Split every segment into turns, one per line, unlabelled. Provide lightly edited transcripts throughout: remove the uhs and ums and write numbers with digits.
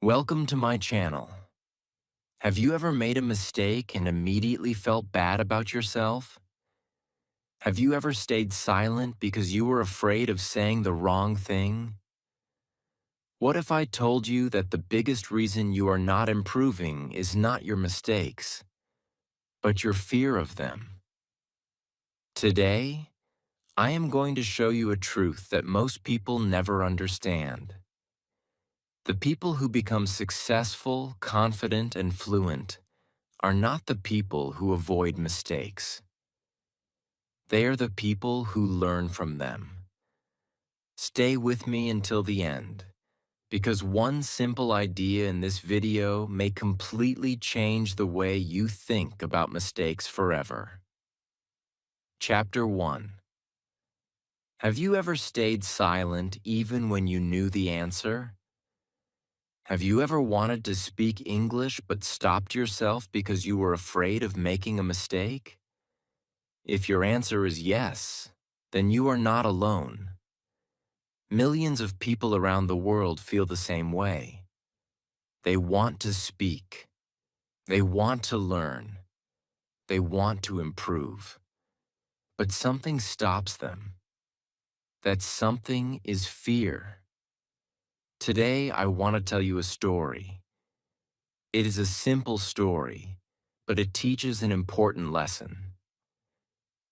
Welcome to my channel. Have you ever made a mistake and immediately felt bad about yourself? Have you ever stayed silent because you were afraid of saying the wrong thing? What if I told you that the biggest reason you are not improving is not your mistakes, but your fear of them? Today, I am going to show you a truth that most people never understand. The people who become successful, confident, and fluent are not the people who avoid mistakes. They are the people who learn from them. Stay with me until the end, because one simple idea in this video may completely change the way you think about mistakes forever. Chapter 1. Have you ever stayed silent even when you knew the answer? Have you ever wanted to speak English but stopped yourself because you were afraid of making a mistake? If your answer is yes, then you are not alone. Millions of people around the world feel the same way. They want to speak. They want to learn. They want to improve. But something stops them. That something is fear. Today, I want to tell you a story. It is a simple story, but it teaches an important lesson.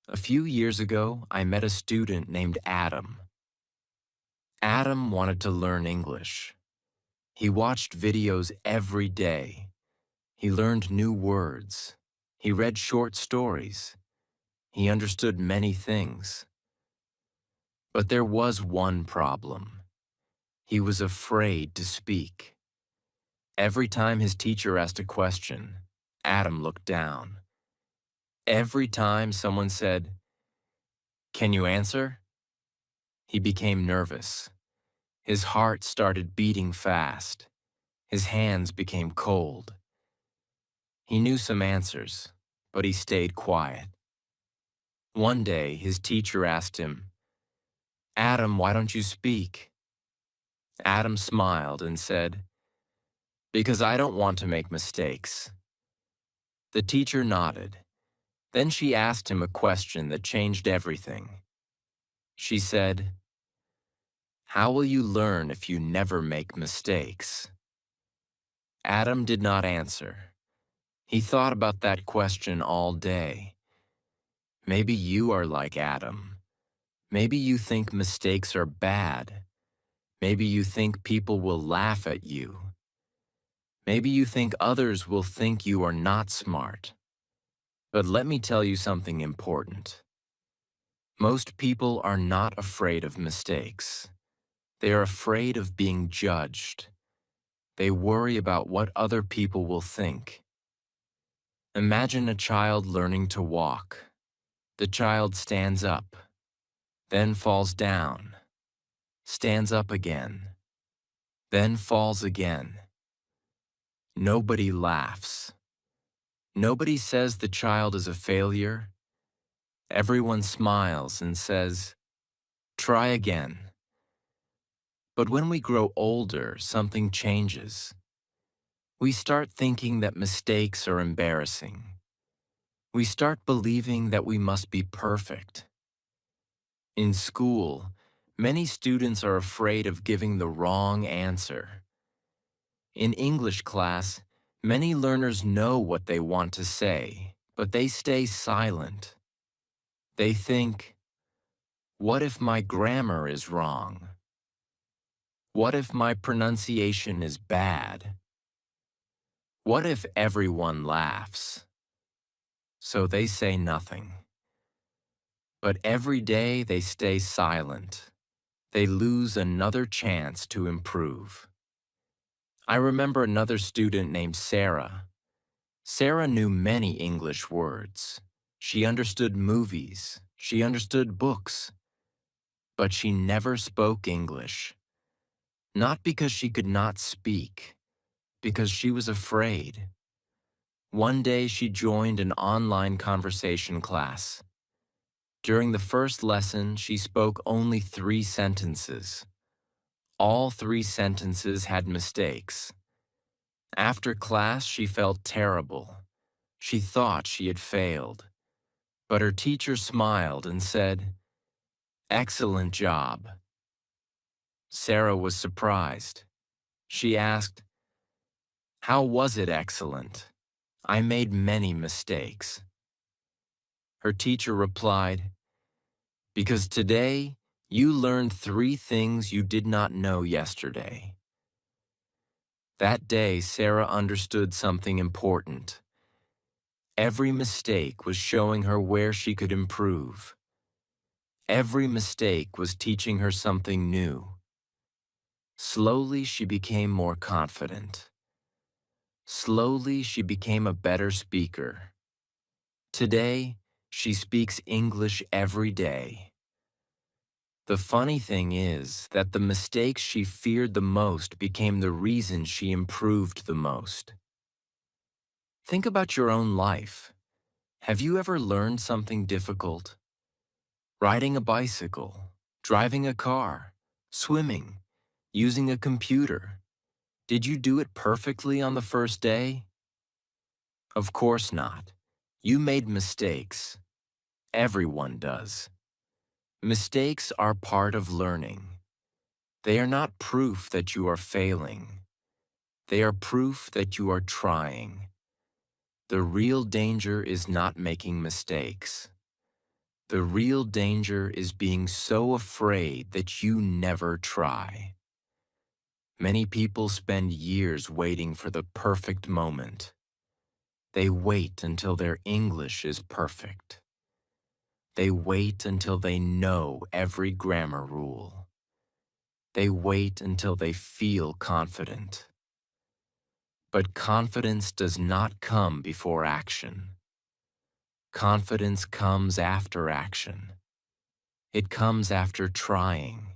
A few years ago, I met a student named Adam. Adam wanted to learn English. He watched videos every day. He learned new words. He read short stories. He understood many things. But there was one problem. He was afraid to speak. Every time his teacher asked a question, Adam looked down. Every time someone said, "Can you answer?" he became nervous. His heart started beating fast. His hands became cold. He knew some answers, but he stayed quiet. One day, his teacher asked him, "Adam, why don't you speak?" Adam smiled and said, "Because I don't want to make mistakes." The teacher nodded. Then she asked him a question that changed everything. She said, "How will you learn if you never make mistakes?" Adam did not answer. He thought about that question all day. Maybe you are like Adam. Maybe you think mistakes are bad. Maybe you think people will laugh at you. Maybe you think others will think you are not smart. But let me tell you something important. Most people are not afraid of mistakes. They are afraid of being judged. They worry about what other people will think. Imagine a child learning to walk. The child stands up, then falls down, stands up again, then falls again. Nobody laughs. Nobody says the child is a failure. Everyone smiles and says, "Try again." But when we grow older, something changes. We start thinking that mistakes are embarrassing. We start believing that we must be perfect. In school, many students are afraid of giving the wrong answer. In English class, many learners know what they want to say, but they stay silent. They think, "What if my grammar is wrong? What if my pronunciation is bad? What if everyone laughs?" So they say nothing. But every day they stay silent. They lose another chance to improve. I remember another student named Sarah. Sarah knew many English words. She understood movies. She understood books. But she never spoke English. Not because she could not speak, because she was afraid. One day she joined an online conversation class. During the first lesson, she spoke only 3 sentences. All 3 sentences had mistakes. After class, she felt terrible. She thought she had failed. But her teacher smiled and said, "Excellent job." Sarah was surprised. She asked, "How was it excellent? I made many mistakes." Her teacher replied, "Because today you learned 3 things you did not know yesterday." That day, Sarah understood something important. Every mistake was showing her where she could improve. Every mistake was teaching her something new. Slowly, she became more confident. Slowly, she became a better speaker. Today, she speaks English every day. The funny thing is that the mistakes she feared the most became the reason she improved the most. Think about your own life. Have you ever learned something difficult? Riding a bicycle, driving a car, swimming, using a computer. Did you do it perfectly on the first day? Of course not. You made mistakes. Everyone does. Mistakes are part of learning. They are not proof that you are failing. They are proof that you are trying. The real danger is not making mistakes. The real danger is being so afraid that you never try. Many people spend years waiting for the perfect moment. They wait until their English is perfect. They wait until they know every grammar rule. They wait until they feel confident. But confidence does not come before action. Confidence comes after action. It comes after trying.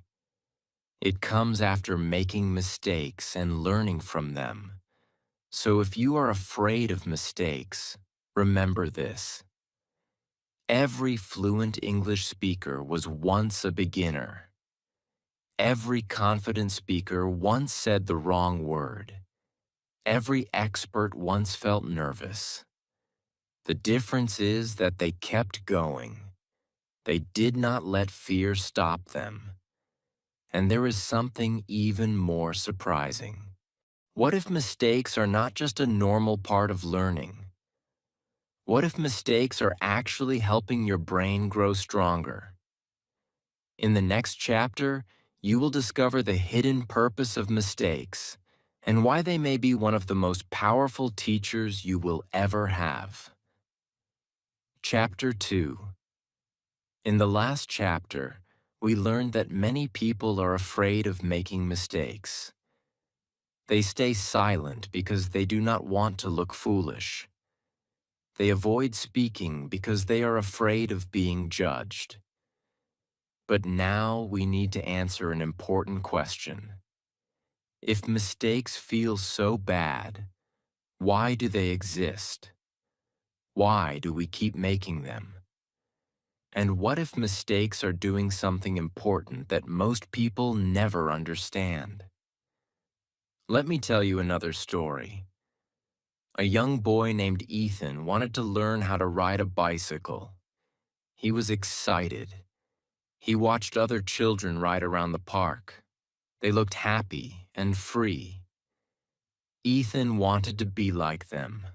It comes after making mistakes and learning from them. So if you are afraid of mistakes, remember this. Every fluent English speaker was once a beginner. Every confident speaker once said the wrong word. Every expert once felt nervous. The difference is that they kept going. They did not let fear stop them. And there is something even more surprising. What if mistakes are not just a normal part of learning? What if mistakes are actually helping your brain grow stronger? In the next chapter, you will discover the hidden purpose of mistakes and why they may be one of the most powerful teachers you will ever have. Chapter 2. In the last chapter, we learned that many people are afraid of making mistakes. They stay silent because they do not want to look foolish. They avoid speaking because they are afraid of being judged. But now we need to answer an important question. If mistakes feel so bad, why do they exist? Why do we keep making them? And what if mistakes are doing something important that most people never understand? Let me tell you another story. A young boy named Ethan wanted to learn how to ride a bicycle. He was excited. He watched other children ride around the park. They looked happy and free. Ethan wanted to be like them.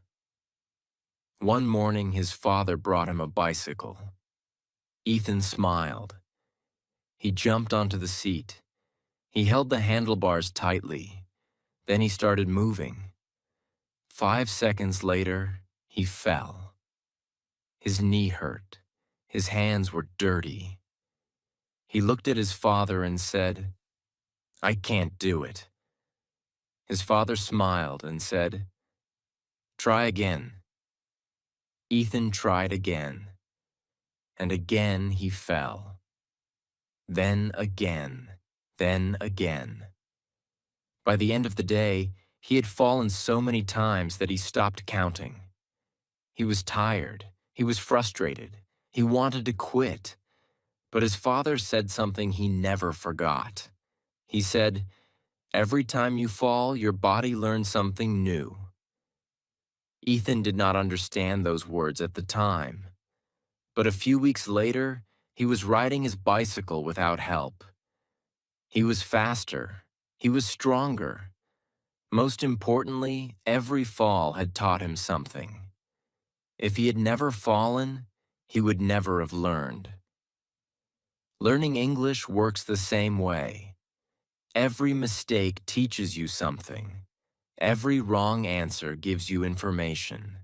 One morning, his father brought him a bicycle. Ethan smiled. He jumped onto the seat. He held the handlebars tightly. Then he started moving. 5 seconds later, he fell. His knee hurt. His hands were dirty. He looked at his father and said, "I can't do it." His father smiled and said, "Try again." Ethan tried again, and again he fell. Then again, then again. By the end of the day, he had fallen so many times that he stopped counting. He was tired. He was frustrated. He wanted to quit. But his father said something he never forgot. He said, Every time you fall, your body learns something new. Ethan did not understand those words at the time, but a few weeks later, he was riding his bicycle without help. He was faster. He was stronger. Most importantly, every fall had taught him something. If he had never fallen, he would never have learned. Learning English works the same way. Every mistake teaches you something. Every wrong answer gives you information.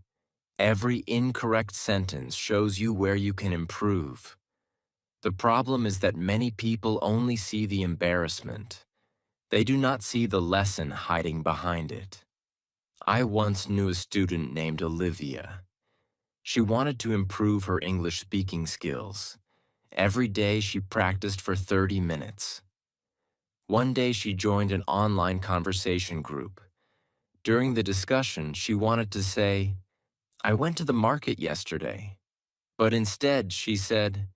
Every incorrect sentence shows you where you can improve. The problem is that many people only see the embarrassment. They do not see the lesson hiding behind it. I once knew a student named Olivia. She wanted to improve her English speaking skills. Every day she practiced for 30 minutes. One day she joined an online conversation group. During the discussion, she wanted to say, "I went to the market yesterday." But instead, she said,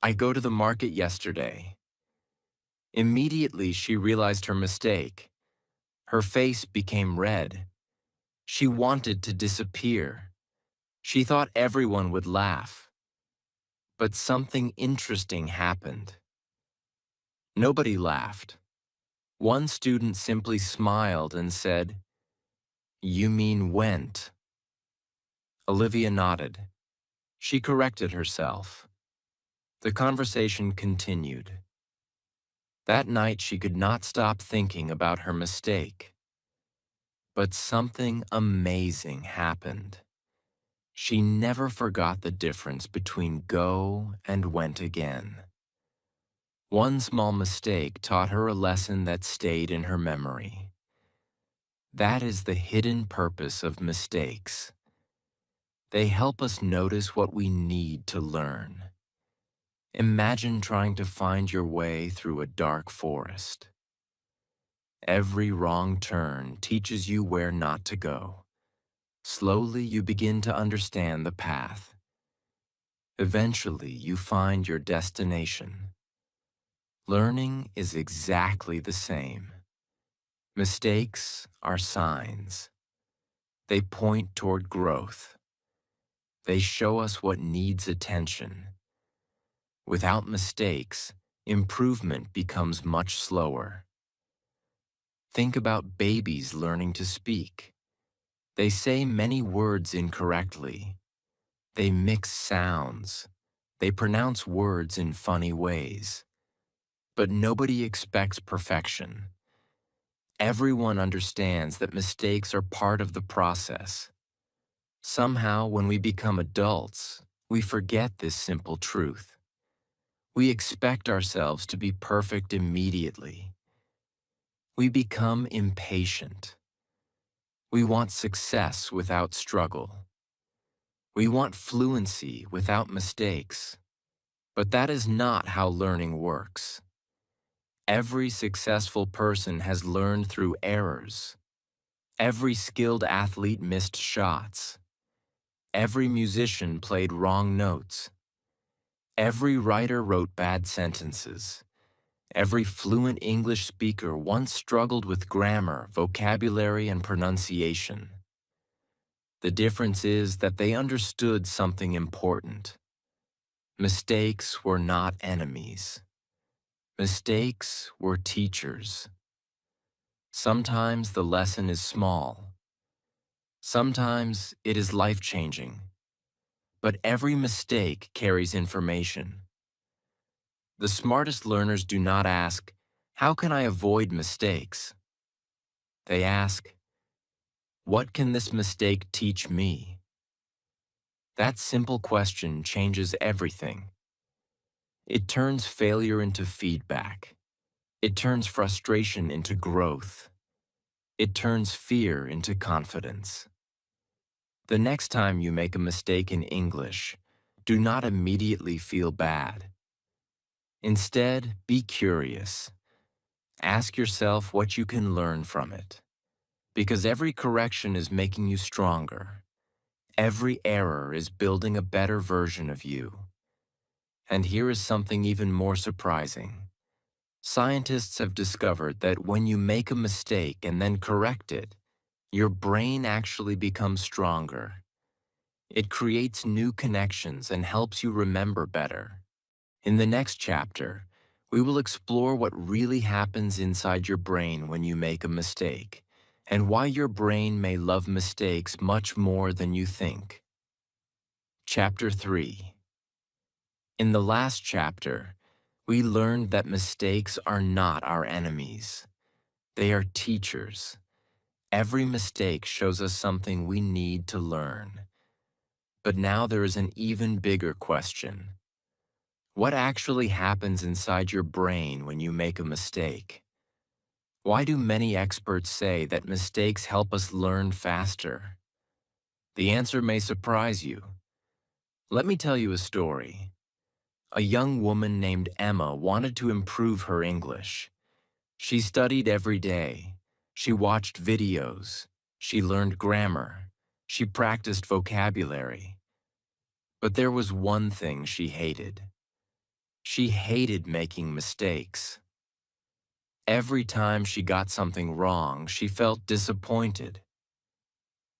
"I go to the market yesterday." Immediately, she realized her mistake. Her face became red. She wanted to disappear. She thought everyone would laugh. But something interesting happened. Nobody laughed. One student simply smiled and said, "You mean went." Olivia nodded. She corrected herself. The conversation continued. That night she could not stop thinking about her mistake. But something amazing happened. She never forgot the difference between go and went again. One small mistake taught her a lesson that stayed in her memory. That is the hidden purpose of mistakes. They help us notice what we need to learn. Imagine trying to find your way through a dark forest. Every wrong turn teaches you where not to go. Slowly, you begin to understand the path. Eventually, you find your destination. Learning is exactly the same. Mistakes are signs. They point toward growth. They show us what needs attention. Without mistakes, improvement becomes much slower. Think about babies learning to speak. They say many words incorrectly. They mix sounds. They pronounce words in funny ways. But nobody expects perfection. Everyone understands that mistakes are part of the process. Somehow, when we become adults, we forget this simple truth. We expect ourselves to be perfect immediately. We become impatient. We want success without struggle. We want fluency without mistakes. But that is not how learning works. Every successful person has learned through errors. Every skilled athlete missed shots. Every musician played wrong notes. Every writer wrote bad sentences. Every fluent English speaker once struggled with grammar, vocabulary, and pronunciation. The difference is that they understood something important. Mistakes were not enemies. Mistakes were teachers. Sometimes the lesson is small. Sometimes it is life-changing. But every mistake carries information. The smartest learners do not ask, "How can I avoid mistakes?" They ask, "What can this mistake teach me?" That simple question changes everything. It turns failure into feedback. It turns frustration into growth. It turns fear into confidence. The next time you make a mistake in English, do not immediately feel bad. Instead, be curious. Ask yourself what you can learn from it. Because every correction is making you stronger. Every error is building a better version of you. And here is something even more surprising. Scientists have discovered that when you make a mistake and then correct it, your brain actually becomes stronger. It creates new connections and helps you remember better. In the next chapter, we will explore what really happens inside your brain when you make a mistake, and why your brain may love mistakes much more than you think. Chapter 3. In the last chapter, we learned that mistakes are not our enemies. They are teachers. Every mistake shows us something we need to learn. But now there is an even bigger question. What actually happens inside your brain when you make a mistake? Why do many experts say that mistakes help us learn faster? The answer may surprise you. Let me tell you a story. A young woman named Emma wanted to improve her English. She studied every day. She watched videos. She learned grammar. She practiced vocabulary. But there was one thing she hated. She hated making mistakes. Every time she got something wrong, she felt disappointed.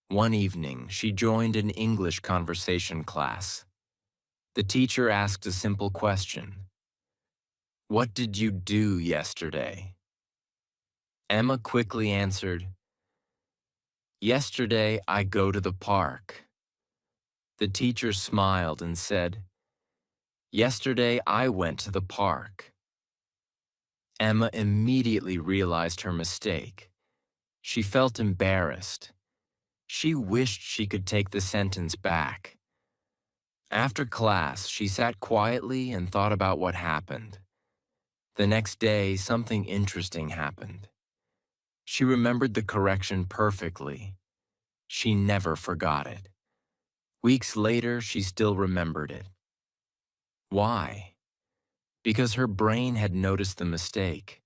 One evening, she joined an English conversation class. The teacher asked a simple question. "What did you do yesterday?" Emma quickly answered, "Yesterday I go to the park." The teacher smiled and said, "Yesterday I went to the park." Emma immediately realized her mistake. She felt embarrassed. She wished she could take the sentence back. After class, she sat quietly and thought about what happened. The next day, something interesting happened. She remembered the correction perfectly. She never forgot it. Weeks later, she still remembered it. Why? Because her brain had noticed the mistake.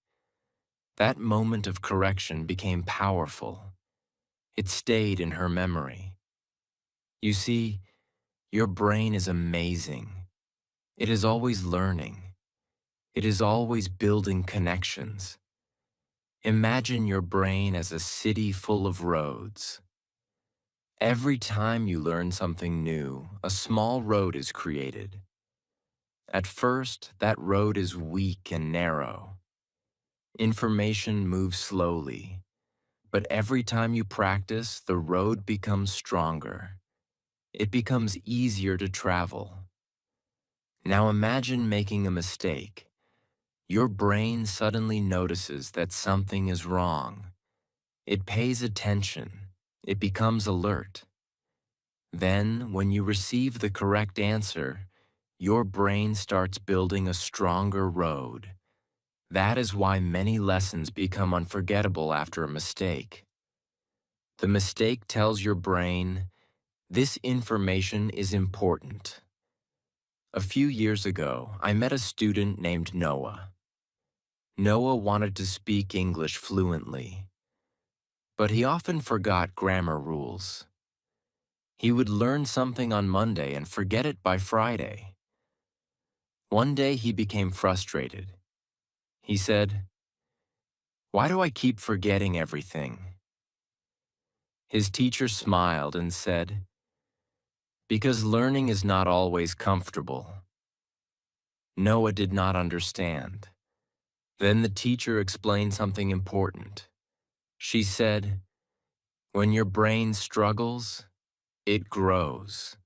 That moment of correction became powerful. It stayed in her memory. You see, your brain is amazing. It is always learning. It is always building connections. Imagine your brain as a city full of roads. Every time you learn something new, a small road is created. At first, that road is weak and narrow. Information moves slowly, but every time you practice, the road becomes stronger. It becomes easier to travel. Now imagine making a mistake. Your brain suddenly notices that something is wrong. It pays attention. It becomes alert. Then, when you receive the correct answer, your brain starts building a stronger road. That is why many lessons become unforgettable after a mistake. The mistake tells your brain, this information is important. A few years ago, I met a student named Noah. Noah wanted to speak English fluently, but he often forgot grammar rules. He would learn something on Monday and forget it by Friday. One day he became frustrated. He said, "Why do I keep forgetting everything?" His teacher smiled and said, "Because learning is not always comfortable." Noah did not understand. Then the teacher explained something important. She said, "When your brain struggles, it grows."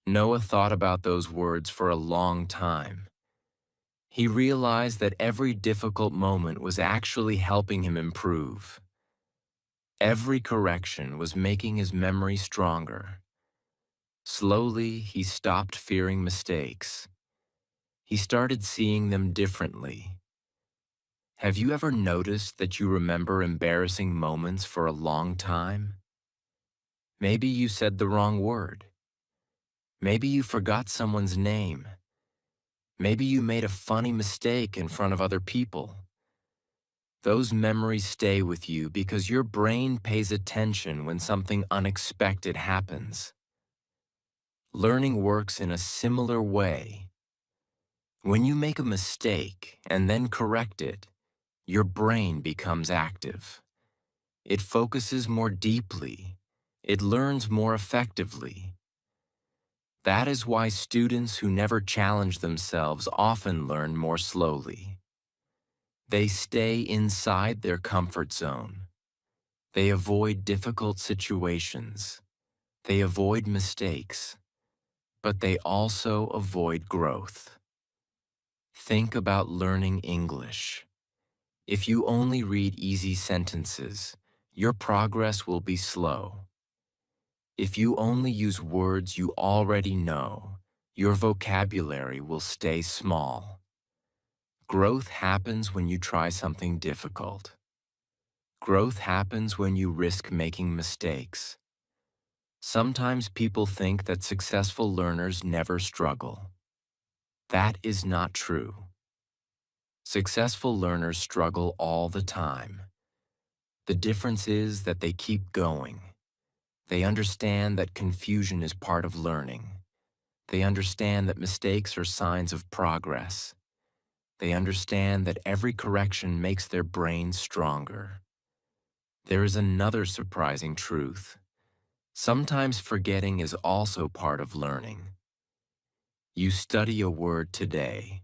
Noah thought about those words for a long time. He realized that every difficult moment was actually helping him improve. Every correction was making his memory stronger. Slowly, he stopped fearing mistakes. He started seeing them differently. Have you ever noticed that you remember embarrassing moments for a long time? Maybe you said the wrong word. Maybe you forgot someone's name. Maybe you made a funny mistake in front of other people. Those memories stay with you because your brain pays attention when something unexpected happens. Learning works in a similar way. When you make a mistake and then correct it, your brain becomes active. It focuses more deeply. It learns more effectively. That is why students who never challenge themselves often learn more slowly. They stay inside their comfort zone. They avoid difficult situations. They avoid mistakes. But they also avoid growth. Think about learning English. If you only read easy sentences, your progress will be slow. If you only use words you already know, your vocabulary will stay small. Growth happens when you try something difficult. Growth happens when you risk making mistakes. Sometimes people think that successful learners never struggle. That is not true. Successful learners struggle all the time. The difference is that they keep going. They understand that confusion is part of learning. They understand that mistakes are signs of progress. They understand that every correction makes their brain stronger. There is another surprising truth. Sometimes forgetting is also part of learning. You study a word today.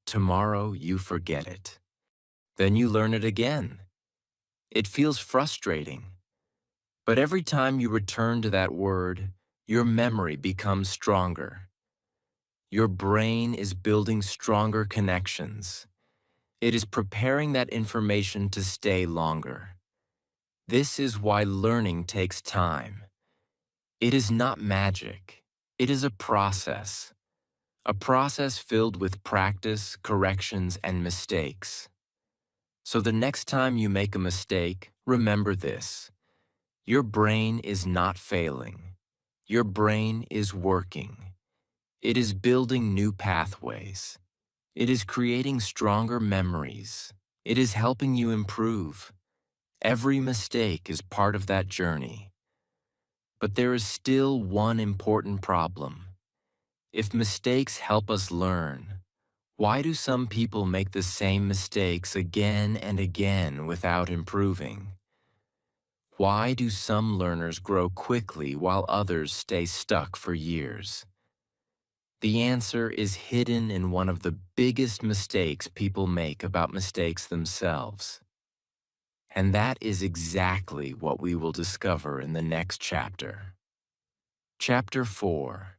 Tomorrow you forget it. Then you learn it again. It feels frustrating. But every time you return to that word, your memory becomes stronger. Your brain is building stronger connections. It is preparing that information to stay longer. This is why learning takes time. It is not magic. It is a process filled with practice, corrections, and mistakes. So the next time you make a mistake, remember this. Your brain is not failing. Your brain is working. It is building new pathways. It is creating stronger memories. It is helping you improve. Every mistake is part of that journey. But there is still one important problem. If mistakes help us learn, why do some people make the same mistakes again and again without improving? Why do some learners grow quickly while others stay stuck for years? The answer is hidden in one of the biggest mistakes people make about mistakes themselves. And that is exactly what we will discover in the next chapter. Chapter 4.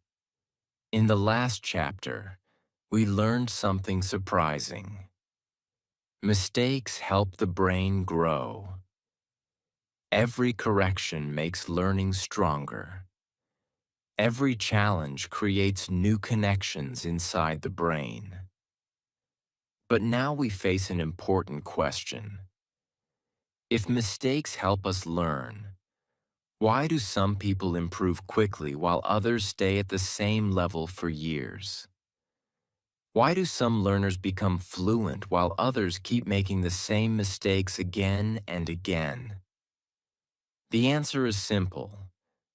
In the last chapter, we learned something surprising. Mistakes help the brain grow. Every correction makes learning stronger. Every challenge creates new connections inside the brain. But now we face an important question. If mistakes help us learn, why do some people improve quickly while others stay at the same level for years? Why do some learners become fluent while others keep making the same mistakes again and again? The answer is simple.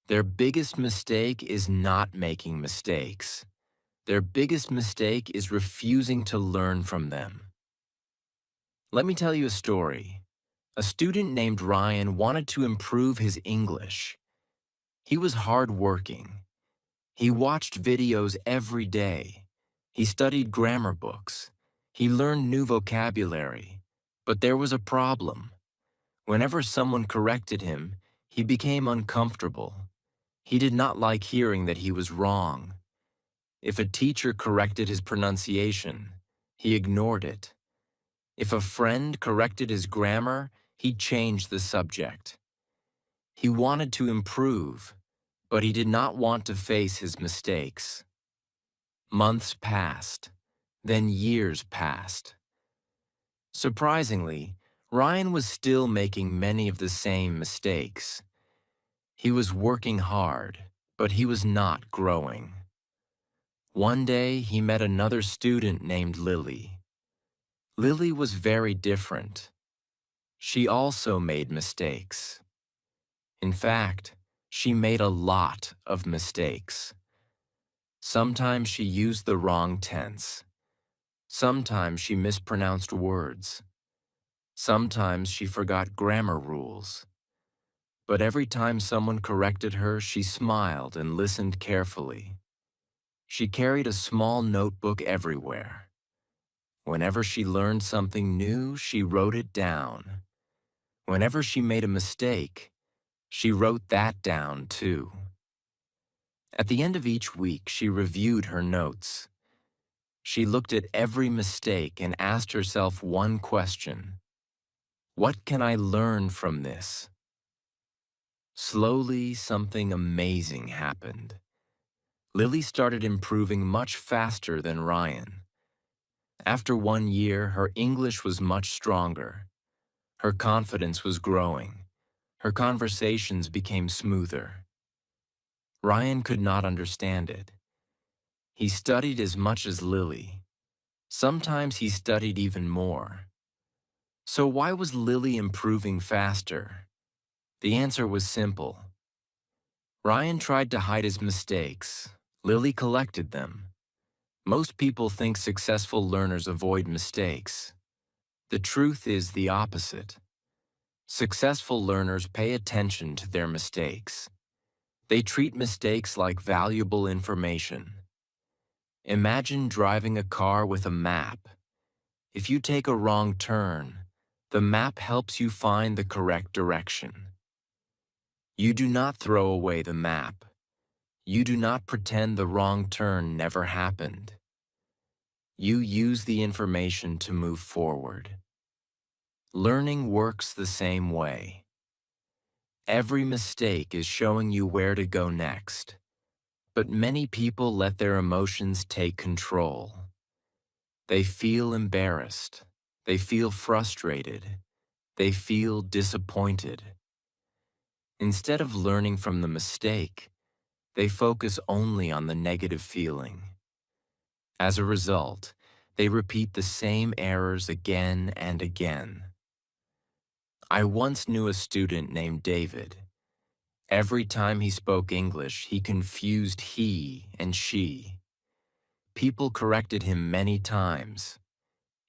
Their biggest mistake is not making mistakes. Their biggest mistake is refusing to learn from them. Let me tell you a story. A student named Ryan wanted to improve his English. He was hardworking. He watched videos every day. He studied grammar books. He learned new vocabulary. But there was a problem. Whenever someone corrected him, he became uncomfortable. He did not like hearing that he was wrong. If a teacher corrected his pronunciation, he ignored it. If a friend corrected his grammar, he changed the subject. He wanted to improve, but he did not want to face his mistakes. Months passed, then years passed. Surprisingly, Ryan was still making many of the same mistakes. He was working hard, but he was not growing. One day, he met another student named Lily. Lily was very different. She also made mistakes. In fact, she made a lot of mistakes. Sometimes she used the wrong tense. Sometimes she mispronounced words. Sometimes she forgot grammar rules. But every time someone corrected her, she smiled and listened carefully. She carried a small notebook everywhere. Whenever she learned something new, she wrote it down. Whenever she made a mistake, she wrote that down too. At the end of each week, she reviewed her notes. She looked at every mistake and asked herself one question: what can I learn from this? Slowly, something amazing happened. Lily started improving much faster than Ryan. After 1 year, her English was much stronger. Her confidence was growing. Her conversations became smoother. Ryan could not understand it. He studied as much as Lily. Sometimes he studied even more. So why was Lily improving faster? The answer was simple. Ryan tried to hide his mistakes. Lily collected them. Most people think successful learners avoid mistakes. The truth is the opposite. Successful learners pay attention to their mistakes. They treat mistakes like valuable information. Imagine driving a car with a map. If you take a wrong turn, the map helps you find the correct direction. You do not throw away the map. You do not pretend the wrong turn never happened. You use the information to move forward. Learning works the same way. Every mistake is showing you where to go next. But many people let their emotions take control. They feel embarrassed. They feel frustrated. They feel disappointed. Instead of learning from the mistake, they focus only on the negative feeling. As a result, they repeat the same errors again and again. I once knew a student named David. Every time he spoke English, he confused he and she. People corrected him many times.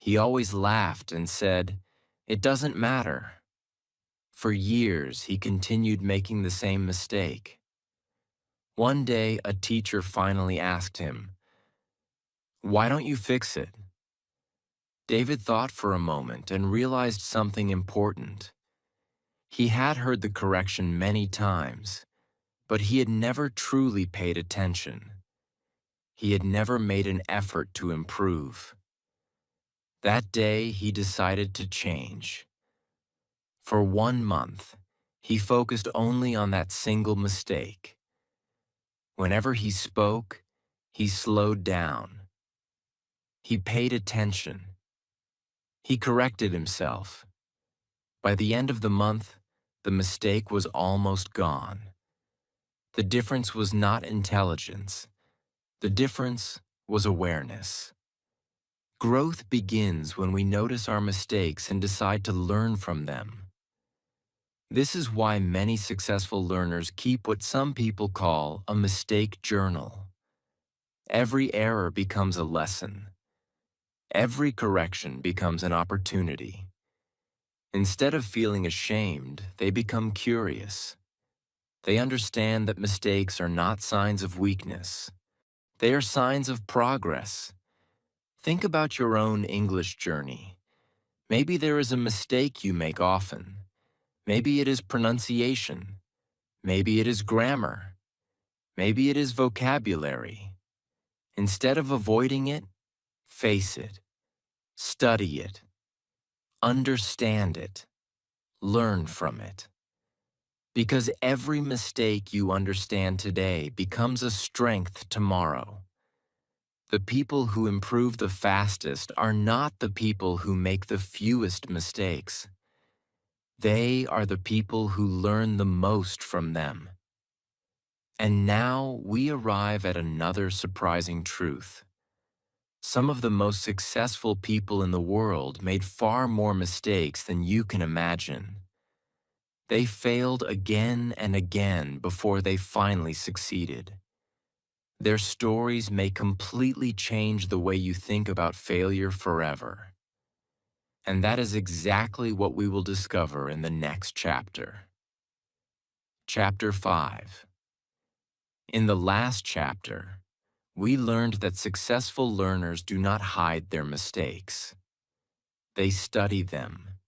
He always laughed and said, "It doesn't matter." For years, he continued making the same mistake. One day, a teacher finally asked him, "Why don't you fix it?" David thought for a moment and realized something important. He had heard the correction many times, but he had never truly paid attention. He had never made an effort to improve. That day, he decided to change. For 1 month, he focused only on that single mistake. Whenever he spoke, he slowed down. He paid attention. He corrected himself. By the end of the month, the mistake was almost gone. The difference was not intelligence. The difference was awareness. Growth begins when we notice our mistakes and decide to learn from them. This is why many successful learners keep what some people call a mistake journal. Every error becomes a lesson. Every correction becomes an opportunity. Instead of feeling ashamed, they become curious. They understand that mistakes are not signs of weakness. They are signs of progress. Think about your own English journey. Maybe there is a mistake you make often. Maybe it is pronunciation. Maybe it is grammar. Maybe it is vocabulary. Instead of avoiding it, face it. Study it. Understand it. Learn from it. Because every mistake you understand today becomes a strength tomorrow. The people who improve the fastest are not the people who make the fewest mistakes. They are the people who learn the most from them. And now we arrive at another surprising truth. Some of the most successful people in the world made far more mistakes than you can imagine. They failed again and again before they finally succeeded. Their stories may completely change the way you think about failure forever. And that is exactly what we will discover in the next chapter. Chapter 5. In the last chapter, we learned that successful learners do not hide their mistakes. They study them.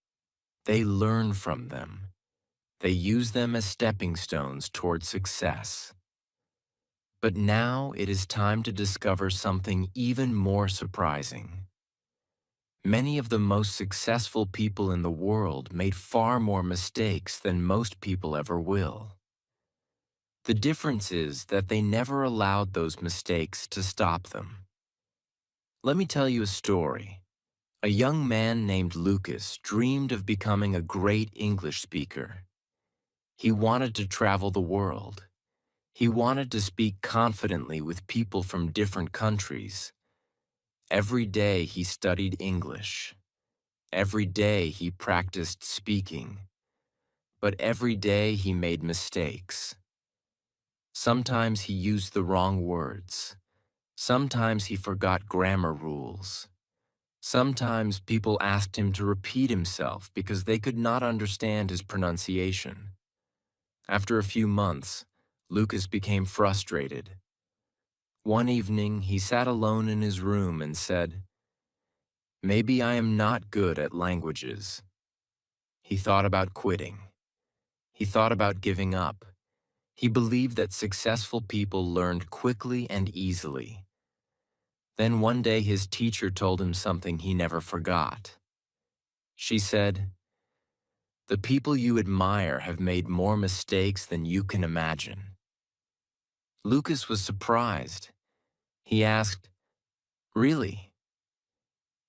They learn from them. They use them as stepping stones toward success. But now it is time to discover something even more surprising. Many of the most successful people in the world made far more mistakes than most people ever will. The difference is that they never allowed those mistakes to stop them. Let me tell you a story. A young man named Lucas dreamed of becoming a great English speaker. He wanted to travel the world. He wanted to speak confidently with people from different countries. Every day he studied English. Every day he practiced speaking. But every day he made mistakes. Sometimes he used the wrong words. Sometimes he forgot grammar rules. Sometimes people asked him to repeat himself because they could not understand his pronunciation. After a few months, Lucas became frustrated. One evening, he sat alone in his room and said, "Maybe I am not good at languages." He thought about quitting. He thought about giving up. He believed that successful people learned quickly and easily. Then one day his teacher told him something he never forgot. She said, "The people you admire have made more mistakes than you can imagine." Lucas was surprised. He asked, "Really?"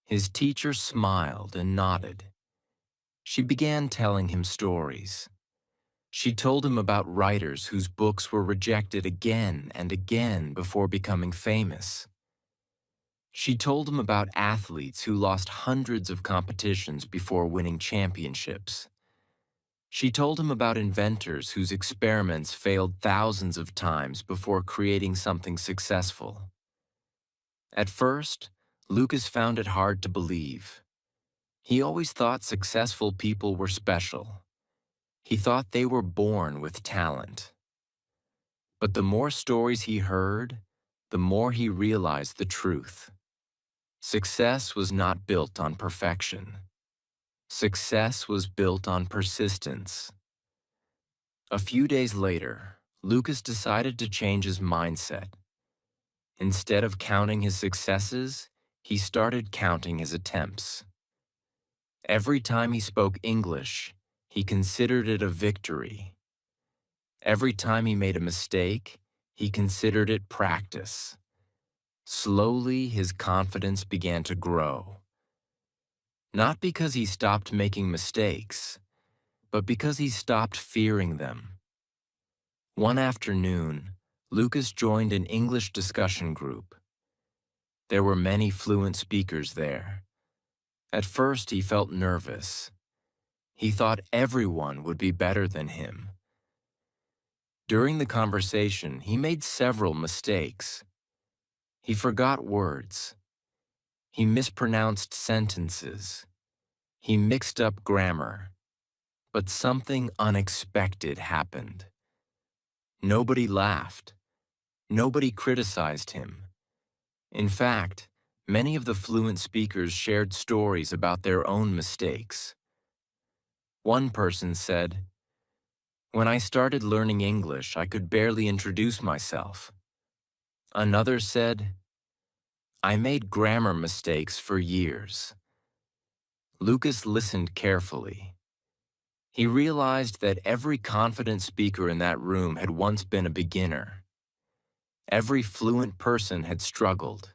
His teacher smiled and nodded. She began telling him stories. She told him about writers whose books were rejected again and again before becoming famous. She told him about athletes who lost hundreds of competitions before winning championships. She told him about inventors whose experiments failed thousands of times before creating something successful. At first, Lucas found it hard to believe. He always thought successful people were special. He thought they were born with talent. But the more stories he heard, the more he realized the truth. Success was not built on perfection. Success was built on persistence. A few days later, Lucas decided to change his mindset. Instead of counting his successes, he started counting his attempts. Every time he spoke English, he considered it a victory. Every time he made a mistake, he considered it practice. Slowly, his confidence began to grow. Not because he stopped making mistakes, but because he stopped fearing them. One afternoon, Lucas joined an English discussion group. There were many fluent speakers there. At first, he felt nervous. He thought everyone would be better than him. During the conversation, he made several mistakes. He forgot words. He mispronounced sentences. He mixed up grammar. But something unexpected happened. Nobody laughed. Nobody criticized him. In fact, many of the fluent speakers shared stories about their own mistakes. One person said, "When I started learning English, I could barely introduce myself." Another said, "I made grammar mistakes for years." Lucas listened carefully. He realized that every confident speaker in that room had once been a beginner. Every fluent person had struggled.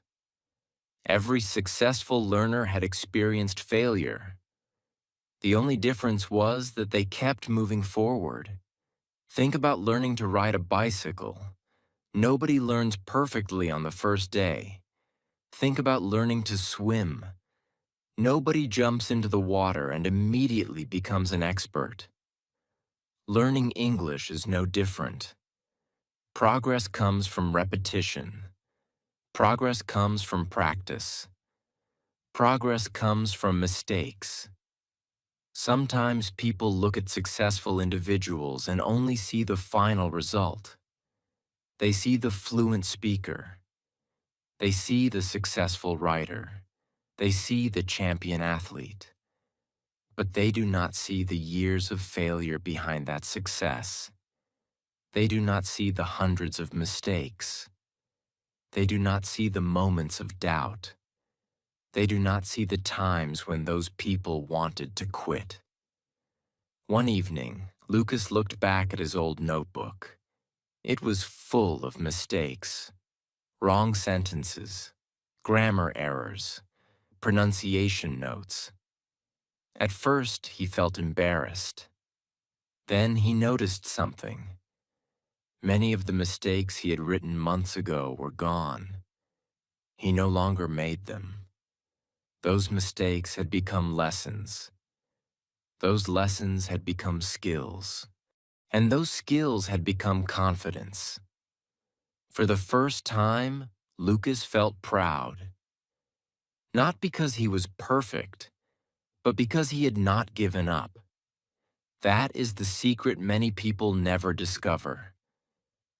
Every successful learner had experienced failure. The only difference was that they kept moving forward. Think about learning to ride a bicycle. Nobody learns perfectly on the first day. Think about learning to swim. Nobody jumps into the water and immediately becomes an expert. Learning English is no different. Progress comes from repetition. Progress comes from practice. Progress comes from mistakes. Sometimes people look at successful individuals and only see the final result. They see the fluent speaker. They see the successful writer. They see the champion athlete. But they do not see the years of failure behind that success. They do not see the hundreds of mistakes. They do not see the moments of doubt. They do not see the times when those people wanted to quit. One evening, Lucas looked back at his old notebook. It was full of mistakes, wrong sentences, grammar errors, pronunciation notes. At first, he felt embarrassed. Then he noticed something. Many of the mistakes he had written months ago were gone. He no longer made them. Those mistakes had become lessons. Those lessons had become skills. And those skills had become confidence. For the first time, Lucas felt proud. Not because he was perfect, but because he had not given up. That is the secret many people never discover.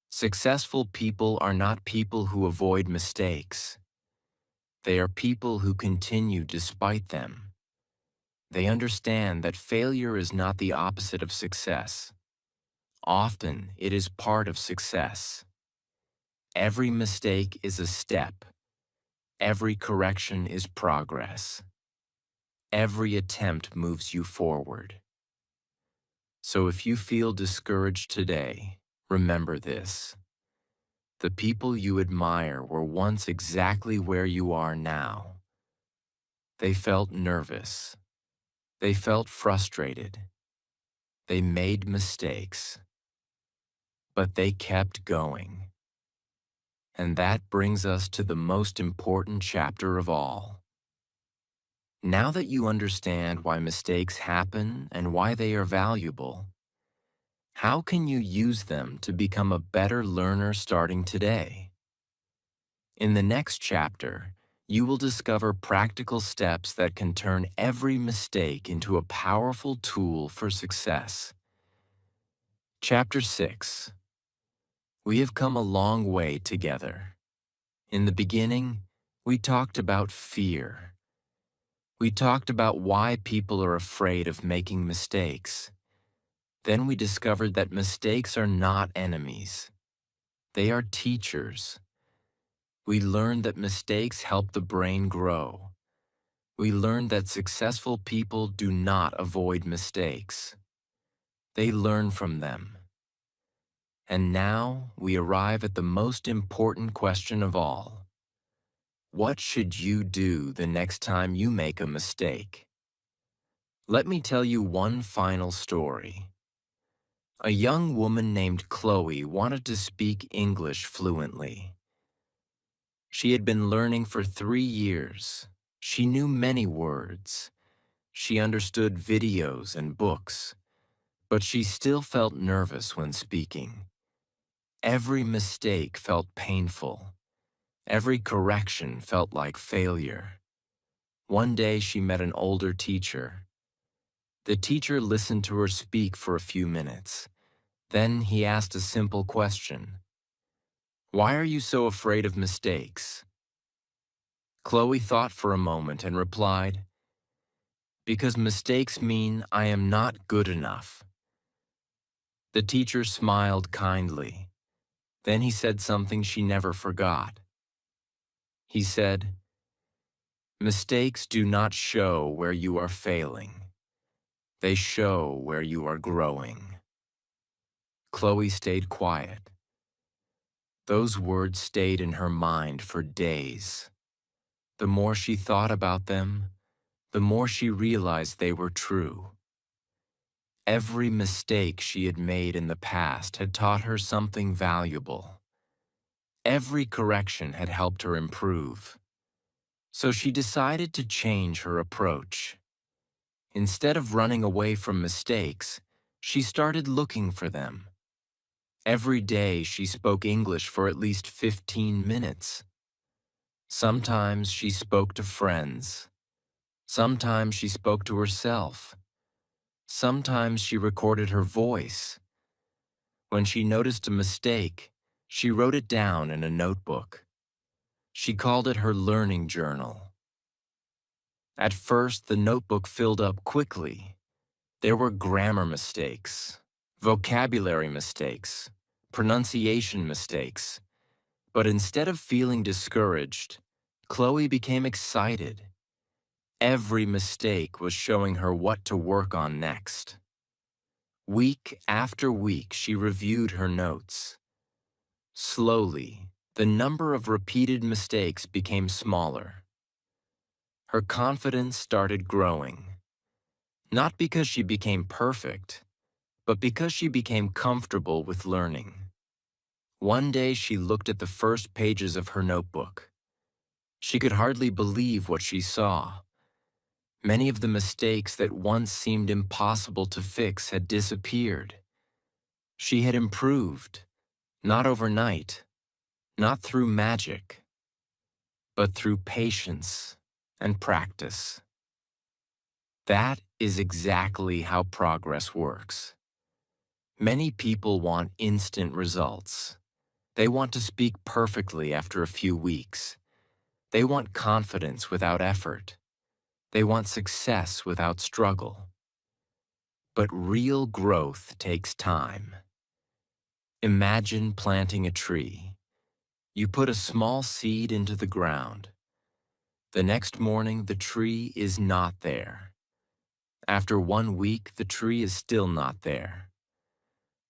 Successful people are not people who avoid mistakes. They are people who continue despite them. They understand that failure is not the opposite of success. Often, it is part of success. Every mistake is a step. Every correction is progress. Every attempt moves you forward. So if you feel discouraged today, remember this. The people you admire were once exactly where you are now. They felt nervous. They felt frustrated. They made mistakes. But they kept going. And that brings us to the most important chapter of all. Now that you understand why mistakes happen and why they are valuable, how can you use them to become a better learner starting today? In the next chapter, you will discover practical steps that can turn every mistake into a powerful tool for success. Chapter 6. We have come a long way together. In the beginning, we talked about fear. We talked about why people are afraid of making mistakes. Then we discovered that mistakes are not enemies. They are teachers. We learned that mistakes help the brain grow. We learned that successful people do not avoid mistakes. They learn from them. And now we arrive at the most important question of all. What should you do the next time you make a mistake? Let me tell you one final story. A young woman named Chloe wanted to speak English fluently. She had been learning for 3 years. She knew many words. She understood videos and books. But she still felt nervous when speaking. Every mistake felt painful. Every correction felt like failure. One day she met an older teacher. The teacher listened to her speak for a few minutes. Then he asked a simple question. Why are you so afraid of mistakes? Chloe thought for a moment and replied, because mistakes mean I am not good enough. The teacher smiled kindly. Then he said something she never forgot. He said, mistakes do not show where you are failing. They show where you are growing. Chloe stayed quiet. Those words stayed in her mind for days. The more she thought about them, the more she realized they were true. Every mistake she had made in the past had taught her something valuable. Every correction had helped her improve. So she decided to change her approach. Instead of running away from mistakes, she started looking for them. Every day she spoke English for at least 15 minutes. Sometimes she spoke to friends. Sometimes she spoke to herself. Sometimes she recorded her voice. When she noticed a mistake, she wrote it down in a notebook. She called it her learning journal. At first, the notebook filled up quickly. There were grammar mistakes, vocabulary mistakes, pronunciation mistakes. But instead of feeling discouraged, Chloe became excited. Every mistake was showing her what to work on next. Week after week, she reviewed her notes. Slowly, the number of repeated mistakes became smaller. Her confidence started growing, not because she became perfect, but because she became comfortable with learning. One day she looked at the first pages of her notebook. She could hardly believe what she saw. Many of the mistakes that once seemed impossible to fix had disappeared. She had improved, not overnight, not through magic, but through patience and practice. That is exactly how progress works. Many people want instant results. They want to speak perfectly after a few weeks. They want confidence without effort. They want success without struggle. But real growth takes time. Imagine planting a tree. You put a small seed into the ground. The next morning, the tree is not there. After 1 week, the tree is still not there.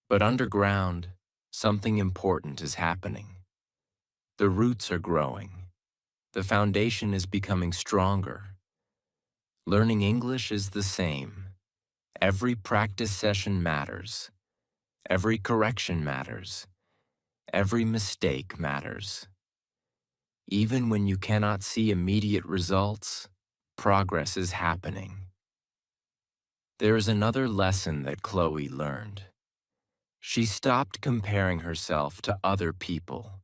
But underground, something important is happening. The roots are growing. The foundation is becoming stronger. Learning English is the same. Every practice session matters. Every correction matters. Every mistake matters. Even when you cannot see immediate results, progress is happening. There is another lesson that Chloe learned. She stopped comparing herself to other people.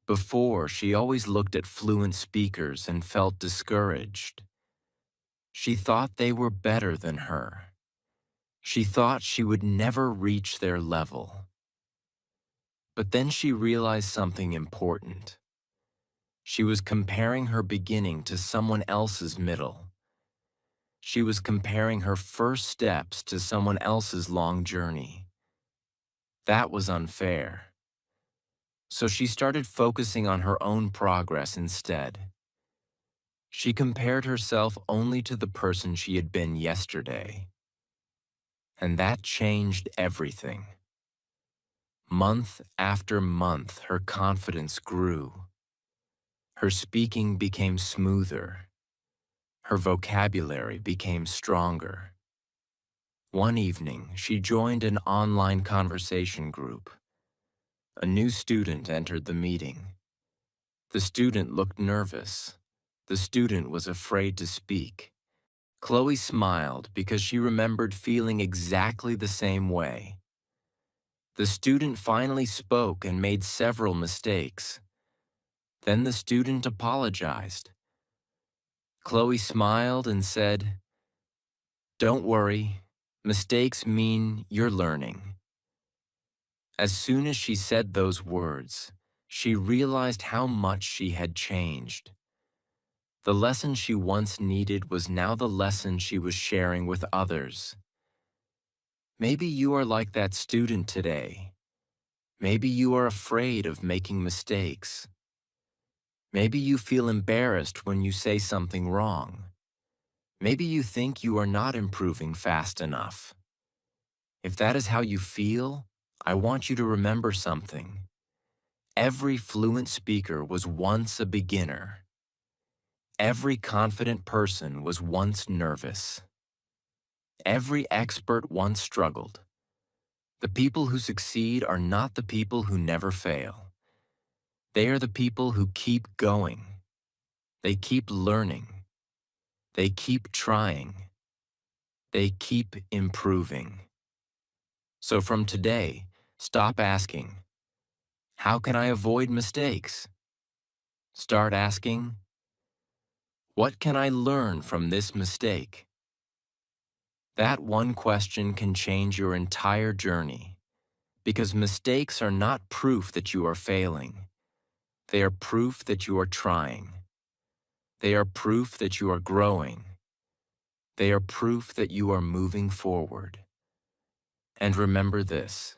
Before, she always looked at fluent speakers and felt discouraged. She thought they were better than her. She thought she would never reach their level. But then she realized something important. She was comparing her beginning to someone else's middle. She was comparing her first steps to someone else's long journey. That was unfair. So she started focusing on her own progress instead. She compared herself only to the person she had been yesterday. And that changed everything. Month after month, her confidence grew. Her speaking became smoother. Her vocabulary became stronger. One evening, she joined an online conversation group. A new student entered the meeting. The student looked nervous. The student was afraid to speak. Chloe smiled because she remembered feeling exactly the same way. The student finally spoke and made several mistakes. Then the student apologized. Chloe smiled and said, "Don't worry, mistakes mean you're learning." As soon as she said those words, she realized how much she had changed. The lesson she once needed was now the lesson she was sharing with others. Maybe you are like that student today. Maybe you are afraid of making mistakes. Maybe you feel embarrassed when you say something wrong. Maybe you think you are not improving fast enough. If that is how you feel, I want you to remember something. Every fluent speaker was once a beginner. Every confident person was once nervous. Every expert once struggled. The people who succeed are not the people who never fail. They are the people who keep going. They keep learning. They keep trying. They keep improving. So from today, Stop asking, how can I avoid mistakes? Start asking, what can I learn from this mistake? That one question can change your entire journey because mistakes are not proof that you are failing. They are proof that you are trying. They are proof that you are growing. They are proof that you are moving forward. And remember this,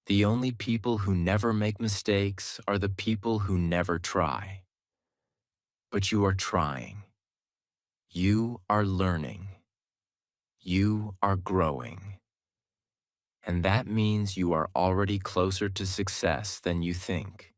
the only people who never make mistakes are the people who never try. But you are trying. You are learning. You are growing. And that means you are already closer to success than you think.